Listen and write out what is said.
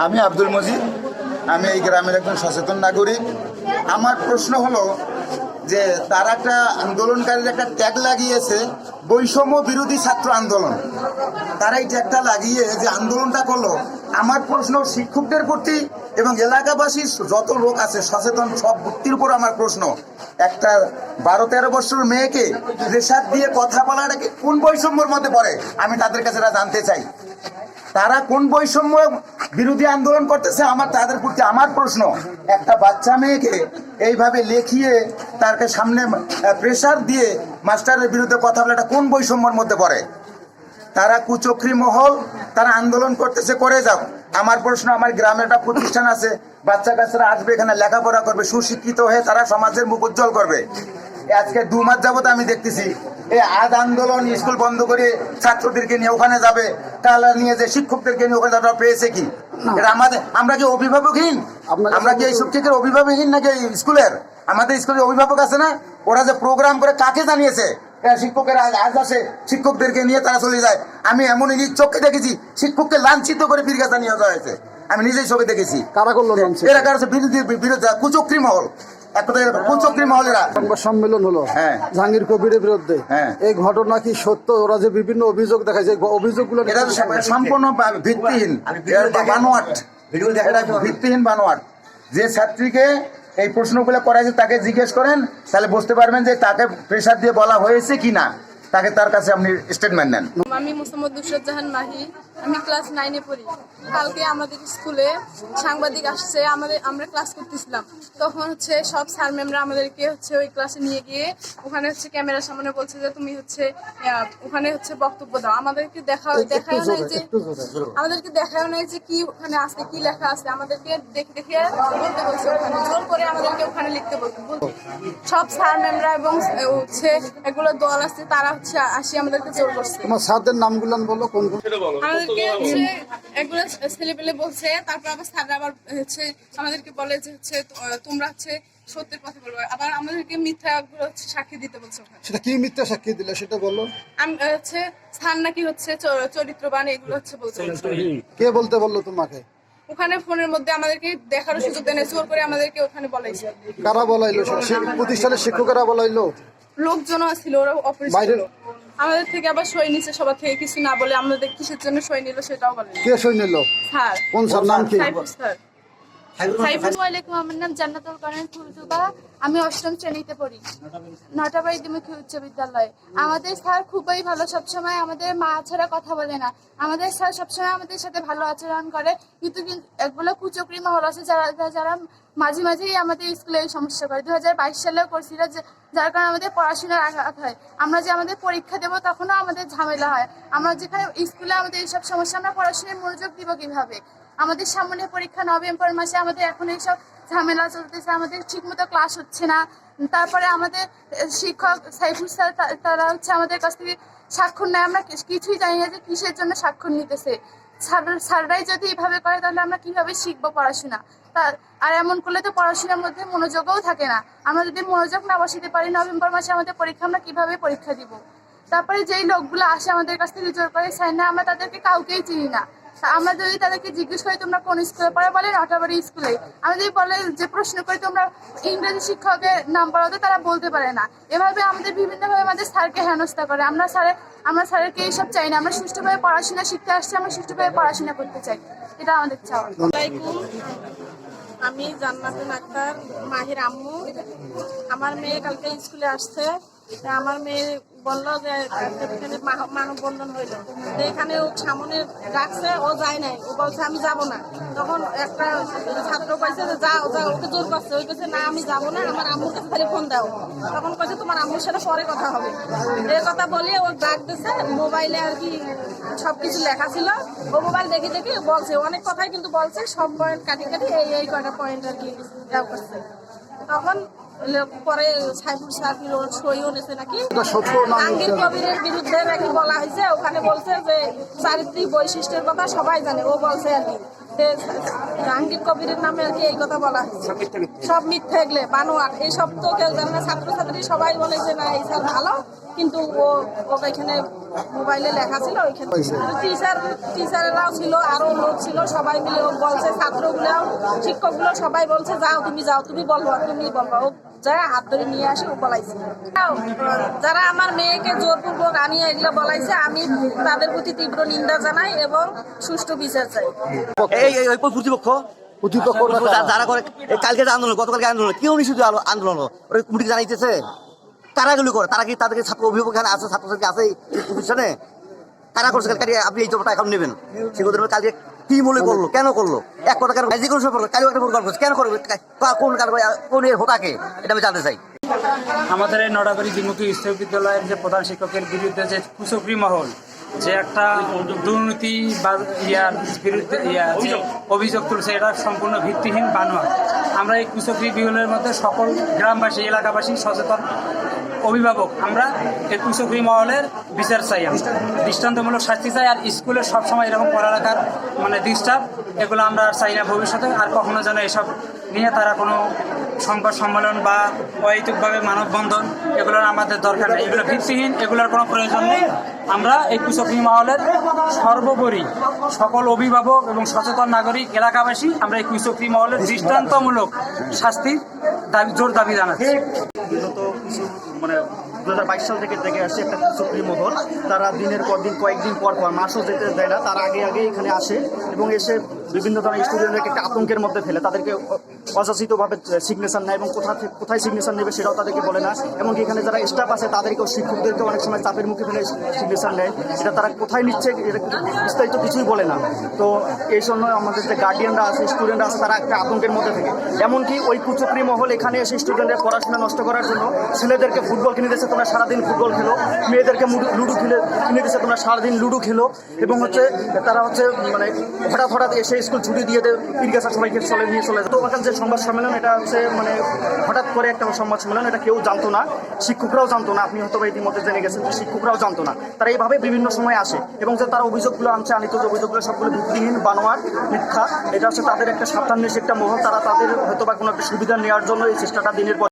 আমি আব্দুল মজিদ, আমি এই গ্রামের একজন সচেতন নাগরিক। আমার প্রশ্ন হলো যে তারা একটা আন্দোলনকারীর একটা ট্যাগ লাগিয়েছে বৈষম্য বিরোধী ছাত্র আন্দোলন। তারা এই ট্যাগটা লাগিয়ে যে আন্দোলনটা করলো, আমার প্রশ্ন শিক্ষকদের প্রতি এবং এলাকাবাসীর যত লোক আছে সচেতন সব ব্যক্তির উপর আমার প্রশ্ন, একটা 12-13 বছরের মেয়েকে প্রেসার দিয়ে কথা বলাটা কি কোন বৈষম্যের মধ্যে পড়ে? আমি তাদের কাছে জানতে চাই তারা কোন বৈষম্য বিরোধী আন্দোলন করতেছে। তাদের প্রতি আমার প্রশ্ন, একটা বাচ্চা মেয়েকে এইভাবে লেখিয়ে তারকে সামনে প্রেসার দিয়ে মাস্টারের বিরুদ্ধে কথা বলা এটা কোন বৈষম্যের মধ্যে পড়ে? তারা কুচক্রী মহল, তারা আন্দোলন করতেছে, করে যাও। আমার প্রশ্ন, আমার গ্রামে একটা প্রতিষ্ঠান আছে, বাচ্চা কাচ্চারা আসবে এখানে লেখাপড়া করবে, সুশিক্ষিত হয়ে তারা সমাজের মুখ উজ্জ্বল করবে। আজকে 2 মাস যাবত আমি দেখতেছি এই আজ আন্দোলন স্কুল বন্ধ করে ছাত্রদেরকে নিয়ে ওখানে যাবে, তাহলে নিয়ে যে শিক্ষকদেরকে নিয়ে ওখানে যাবে, পেয়েছে কি? এটা আমরা কি অভিভাবকহীন? আমরা কি এই শিক্ষকের অভিভাবকহীন নাকি স্কুলের? আমাদের স্কুলের অভিভাবক আছে না, ওরা যে প্রোগ্রাম করে কাকে জানিয়েছে? শিক্ষকেরা আজ আসে, শিক্ষকদেরকে নিয়ে তারা চলে যায়। আমি এমন নিজ চোখে দেখেছি শিক্ষককে লাঞ্ছিত করে ফিরগাছা নিয়ে যাওয়া হয়েছে, আমি নিজেই চোখে দেখেছি। কারা করলো? এরা কারো বিরোধী কুচক্রী মহল, কুচক্রী মহলেরা। সংবাদ সম্মেলন হলো জাহাঙ্গীর কবিরের বিরুদ্ধে, এই ঘটনা কি সত্য? ওরা যে বিভিন্ন অভিযোগ দেখায়, যে অভিযোগগুলো এটা সম্পূর্ণ ভিত্তিহীন, ভিত্তিহীন বানোয়াট। যে ছাত্রীকে এই প্রশ্নগুলো করাইছে তাকে জিজ্ঞেস করেন, তাহলে বুঝতে পারবেন যে তাকে প্রেসার দিয়ে বলা হয়েছে কিনা। তাকে তার কাছে আপনি স্টেটমেন্ট নেন। আমি মোহাম্মদ নুসরাত জাহান মাহি, আমি ক্লাস 9-এ পড়ি। কালকে আমাদের স্কুলে সাংবাদিক আসছে, আমরা ক্লাস করতেছিলাম, তখন সব স্যার ম্যামরা আমাদেরকে ওই ক্লাসে নিয়ে গিয়ে ওখানে ক্যামেরার সামনে বলছে যে তুমি ওখানে বক্তব্য দাও। আমাদেরকে দেখাও নাই যে কি ওখানে আছে, কি লেখা আছে, আমাদেরকে দেখে বলতে বলছে, ওখানে জোর করে আমাদেরকে ওখানে লিখতে বলতে। সব স্যার ম্যামরা এবং এগুলো দল আছে, তারা আসি আমাদেরকে জোর করছে। তোমার স্যারদের নামগুলো বলো, কোন কোন? আমাদেরকে এগুলো ছেলেপেলে বলছে, তারপর আবার স্যাররা আবার আমাদেরকে বলে যে তোমরা সত্যের কথা বলবো, আবার আমাদেরকে মিথ্যা সাক্ষী দিতে বলছে। সেটা কি মিথ্যা সাক্ষী দিলে সেটা বলো। আমি স্যার নাকি চরিত্রবান, এগুলো বলছে। কে বলতে বললো তোমাকে? ওখানে ফোনের মধ্যে আমাদেরকে দেখার সুযোগ দেয়, জোর করে আমাদেরকে ওখানে বলাইছে। কারা বলাইলো? প্রতিষ্ঠানের শিক্ষকেরা বলাইলো? লোকজন ছিল, ওরা অপরিচিত লোক। আমাদের থেকে আবার সই নিছে, সবার থেকে কিছু না বলে আমাদের কিসের জন্য সই নিল সেটাও বলে। কে সই নিল? স্যার। কোন স্যার? নাম কি? সাইফুল স্যার। আসসালামু আলাইকুম, আমার নাম জান্নাতুল কারণ ফুলতুবা। আমি 8ম শ্রেণীতে পড়ি, নটাবাড়ি দ্বিমুখী উচ্চ বিদ্যালয়ে। আমাদের স্যার খুবই ভালো, সবসময় আমাদের মা ছাড়া কথা বলে না। আমাদের স্যার সবসময় আমাদের সাথে ভালো আচরণ করে, কিন্তু এগুলো কুচক্রী মহল আছে যারা মাঝে মাঝেই আমাদের স্কুলে এই সমস্যা করে। 2022 সালেও করছিল, যার কারণে আমাদের পড়াশোনার আঘাত হয়। আমরা যে আমাদের পরীক্ষা দেবো তখনও আমাদের ঝামেলা হয়। আমরা যেখানে স্কুলে আমাদের এইসব সমস্যা, আমরা পড়াশোনায় মনোযোগ দিব কিভাবে? আমাদের সামনে পরীক্ষা নভেম্বর মাসে, আমাদের এখন এইসব ঝামেলা চলতেছে, আমাদের ঠিকমতো ক্লাস হচ্ছে না। তারপরে আমাদের শিক্ষক সাইফুল স্যার তারা আমাদের কাছ থেকে স্বাক্ষর নেয়, আমরা কিছুই জানি না যে কিসের জন্য স্বাক্ষর নিতেছে। স্যাররাই যদি এইভাবে করে তাহলে আমরা কিভাবে শিখবো পড়াশোনা? আর এমন করলে তো পড়াশোনার মধ্যে মনোযোগও থাকে না। আমরা যদি মনোযোগ না বসাতে পারি, নভেম্বর মাসে আমাদের পরীক্ষা, আমরা কিভাবে পরীক্ষা দিব? তারপরে যেই লোকগুলো আসে আমাদের কাছ থেকে জোর করে সাইন না, আমরা তাদেরকে কাউকেই চিনি না। আমরা যদি তাদেরকে জিজ্ঞেস করি তোমরা কোন স্কুলে পড়ে, বলে নটাবাড়ি স্কুলে। আমি যদি বলে যে প্রশ্ন করি তোমরা ইংরেজি শিক্ষকের নাম বলো, তারা বলতে পারে না। এভাবে আমাদের বিভিন্নভাবে আমাদের স্যারকে হেনস্থা করে। আমরা স্যারকে এইসব চাই না। আমরা সুষ্ঠুভাবে পড়াশোনা শিখতে আসছি, আমরা সুষ্ঠুভাবে পড়াশোনা করতে চাই, এটা আমাদের চাওয়া। আমি জান্নাতুল আক্তার, মাহির আম্মু। আমার মেয়ে কালকে স্কুলে আসছে, আমার মেয়ে বললো যে এখানে মানববন্ধন হইলো, এখানে ও সামনে ডাকছে, ও যায় নাই, ও বলছে আমি যাব না। তখন একটা ছাত্র কইছে যে যাও, ওকে জোর করছে, ওই কাছে না আমি যাব না, আমার আম্মুর কাছে খালি ফোন দাও। তখন কইছে তোমার আম্মুর সাথে পরে কথা হবে। এই কথা বলে ও ডাক দিছে, মোবাইলে আর কি সবকিছু লেখা ছিল, ও মোবাইল দেখে দেখে বলছে, অনেক কথাই কিন্তু বলছে, সব পয়েন্ট কাটি এই কয়টা পয়েন্ট আর কি দেওয়া করছে। তখন পরে সাইফুল স্যার সইও নেছে নাকি জাহাঙ্গীর কবিরের বিরুদ্ধে নাকি বলা হয়েছে। ওখানে বলছে যে চারিত্রিক বৈশিষ্ট্যের কথা সবাই জানে, ও বলছে আর কি যে জাহাঙ্গীর কবিরের নামে আর কি এই কথা বলা হয়েছে। সব মিথ্যে এগুলো বানোয়াট, এইসব তো কেউ জানে না। ছাত্রছাত্রী সবাই বলে যে না এই স্যার ভালো, কিন্তু ও এখানে মোবাইলে লেখা ছিল, ওইখানে টিচারেরাও ছিল, আরো লোক ছিল, সবাই মিলে ও বলছে, ছাত্রগুলাও শিক্ষকগুলো সবাই বলছে যাও তুমি বলবো, তুমি বলবো। ও যারা হাত ধরে নিয়ে আসে ও বলাইছে। যারা আমার মেয়েকে জোরপূর্বক আনিয়ে এগুলো বলাইছে, আমি তাদের প্রতি তীব্র নিন্দা জানাই এবং সুষ্ঠু বিচার চাই। এই প্রতিপক্ষ যারা করে কালকে যে আন্দোলন, গতকালকে আন্দোলন, কেউ নিশ্চিত আন্দোলন ওরা কমিটি জানাইতেছে, তারা এগুলো করে। তারা কি তাদেরকে ছাত্র অভিভাবক এখানে আছে, ছাত্রছাত্রী আছে এই প্রতিষ্ঠানে, তারা করছে। কালকে আপনি এই জবটা এখন নেবেন, সেগুলো কালকে কি মূল্য করলো, কেন করলো, এক কথা কেন যে কোনো সময় কালকে একটা গল্প কেন করবে, কোন এর হোতাকে, এটা আমি জানতে চাই। আমাদের এই নটাবাড়ি দ্বিমুখী ইসলামী বিদ্যালয়ের যে প্রধান শিক্ষকের বিরুদ্ধে যে কুচক্রী মহল যে একটা দুর্নীতি বা ইয়ার বিরুদ্ধে যে অভিযোগ তুলছে, এটা সম্পূর্ণ ভিত্তিহীন বানোয়াট। আমরা এই কুচক্রী বিহলের মধ্যে সকল গ্রামবাসী, এলাকাবাসী, সচেতন অভিভাবক আমরা এই কুচক্রী মহলের বিচার চাই, দৃষ্টান্তমূলক শাস্তি চাই। আর স্কুলের সবসময় এরকম পড়ালেখার মানে ডিস্টার্ব, এগুলো আমরা আর চাই না ভবিষ্যতে। আর কখনো যেন এসব নিয়ে তারা কোনো সংবাদ সম্মেলন বা অহেতুকভাবে মানববন্ধন, এগুলোর আমাদের দরকার নেই, এগুলো ভিত্তিহীন, এগুলোর কোনো প্রয়োজন নেই। আমরা এই কুচক্রী মহলের সর্বোপরি সকল অভিভাবক এবং সচেতন নাগরিক, এলাকাবাসী আমরা এই কুচক্রী মহলের দৃষ্টান্তমূলক শাস্তির জোর দাবি জানাচ্ছি। বিগত কিছু মানে 2022 সাল থেকে দেখে আসছে একটা কুচক্রী মহল। তারা দিনের পর দিন, কয়েকদিন পর মাসও যেতে দেয় না, তারা আগে এখানে আসে এবং এসে বিভিন্ন ধরনের স্টুডেন্টদেরকে একটা আতঙ্কের মধ্যে ফেলে, তাদেরকে অযাচিতভাবে সিগনেচার নেয় এবং কোথায় সিগনেচার নেবে সেটাও তাদেরকে বলে না। এমনকি এখানে যারা স্টাফ আছে তাদেরকেও, শিক্ষকদেরকে অনেক সময় চাপের মুখে ফেলে সিগনেচার নেয়, সেটা তারা কোথায় নিচ্ছে বিস্তারিত কিছুই বলে না। তো এই জন্য আমাদের যে গার্ডিয়ানরা আছে, স্টুডেন্টরা আছে, তারা একটা আতঙ্কের মধ্যে থাকে। এমনকি ওই কুচক্রী মহল এখানে এসে স্টুডেন্টদের পড়াশোনা নষ্ট করার জন্য ছেলেদেরকে ফুটবল কিনে দিচ্ছে, তোমরা সারাদিন ফুটবল খেলো, মেয়েদেরকে লুডো কিনে দিচ্ছে, তোমরা সারাদিন লুডো খেলো। এবং তারা মানে হঠাৎ এসে স্কুল ছুটি দিয়ে পীরগাছা সবাইকে নিয়ে চলে যায়। তো ওখানে যে সংবাদ সম্মেলন, এটা মানে হঠাৎ করে একটা সংবাদ সম্মেলন, এটা কেউ জানতো না, শিক্ষকরাও জানতো না। আপনি হয়তো ইতিমধ্যে জেনে গেছেন যে শিক্ষকরাও জানতো না। তারা এইভাবে বিভিন্ন সময় আসে এবং যে তারা অভিযোগগুলো আনছে, আনিত যে অভিযোগগুলো সবগুলো ভিত্তিহীন, বানোয়াট, মিথ্যা। এটা তাদের একটা স্বার্থান্বেষী একটা মহল। তারা তাদের হয়তো বা কোনো একটা সুবিধা নেওয়ার জন্য এই চেষ্টাটা দিনের পর